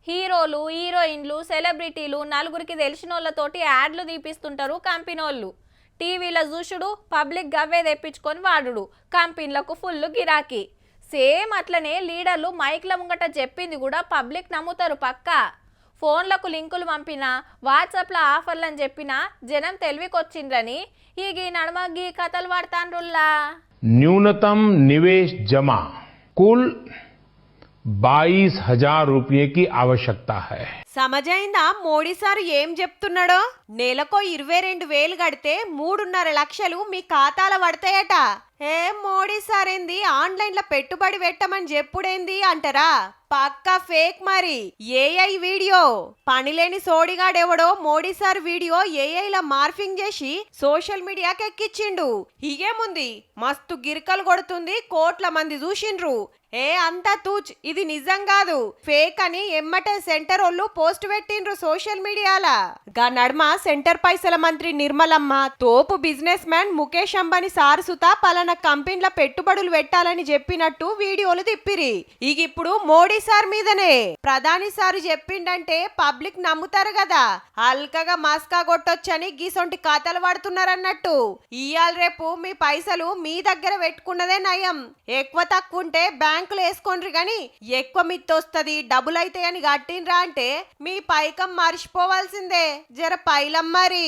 హీరోలు, హీరోయిన్లు, సెలబ్రిటీలు నలుగురికి తెలిసినోళ్ళతోటి యాడ్లు తీపిస్తుంటారు కంపెనోళ్ళు. టీవీలో చూసుడు, పబ్లిక్ గవ్వే తెప్పించుకొని వాడుడు, కంపెనీలకు ఫుల్ గిరాకీ. సేమ్ అట్లనే లీడర్లు మైక్ల ముంగట చెప్పింది కూడా పబ్లిక్ నమ్ముతారు పక్కా. ఫోన్లకు లింకులు పంపినా, వాట్సాప్లో ఆఫర్లని చెప్పినా జనం తెలివికొచ్చిండ్రని ఈ నడుమ గీ కథలు వాడతాండ్రుల్లా. न्यूनतम निवेश जमा कुल 22,000 रुपये की आवश्यकता है. సమజైందా మోడీ సార్ ఏం చెప్తున్నాడో? నెలకో 22,000 కడితే 3.5 లక్షలు మీ ఖాతాలో పడతాయట. మోడీ సార్ ఏంది ఆన్లైన్ లో పెట్టుబడి పెట్టమని చెప్పుడేంది అంటారా? పక్కా ఫేక్ మరి. AI video. పనిలేని సోడిగాడెవడో మోడీ సార్ వీడియో ఏఐ లా మార్ఫింగ్ చేసి సోషల్ మీడియాకి ఎక్కిచ్చిండు. ఇగేముంది, మస్తు గిరికలు కొడుతుంది, కోట్ల మంది చూసిండ్రు. అంతా తూచ్, ఇది నిజం కాదు, ఫేక్ అని ఎమ్మటే సెంటర్ వాళ్ళు పోస్ట్ పెట్టిండ్రు సోషల్ మీడియాలా. గా నడుమ సెంటర్ పైసల మంత్రి నిర్మలమ్మ, తోపు బిజినెస్ మ్యాన్ ముఖేష్ అంబానీ సారసుత పలానా కంపెనీల పెట్టుబడులు పెట్టాలని చెప్పినట్టు వీడియోలు తిప్పిరి. ఇప్పుడు మోడీ సార్ మీదనే. ప్రధాని సార్ చెప్పిండంటే పబ్లిక్ నమ్ముతారు కదా, అల్కగా మస్కా కొట్టొచ్చని గీసొంటి కథలు పడుతున్నారన్నట్టు. ఇయాల రేపు మీ పైసలు మీ దగ్గర పెట్టుకున్నదే నయం. ఎక్కువ తక్కువ ఉంటే బ్యాంకులు వేసుకోండ్రి గాని ఎక్కువ మిత్తొస్తుంది, డబ్బులు అయితే అని కట్టిండ్రా అంటే మీ పైకం మర్చిపోవాల్సిందే. జర పైలం మరి.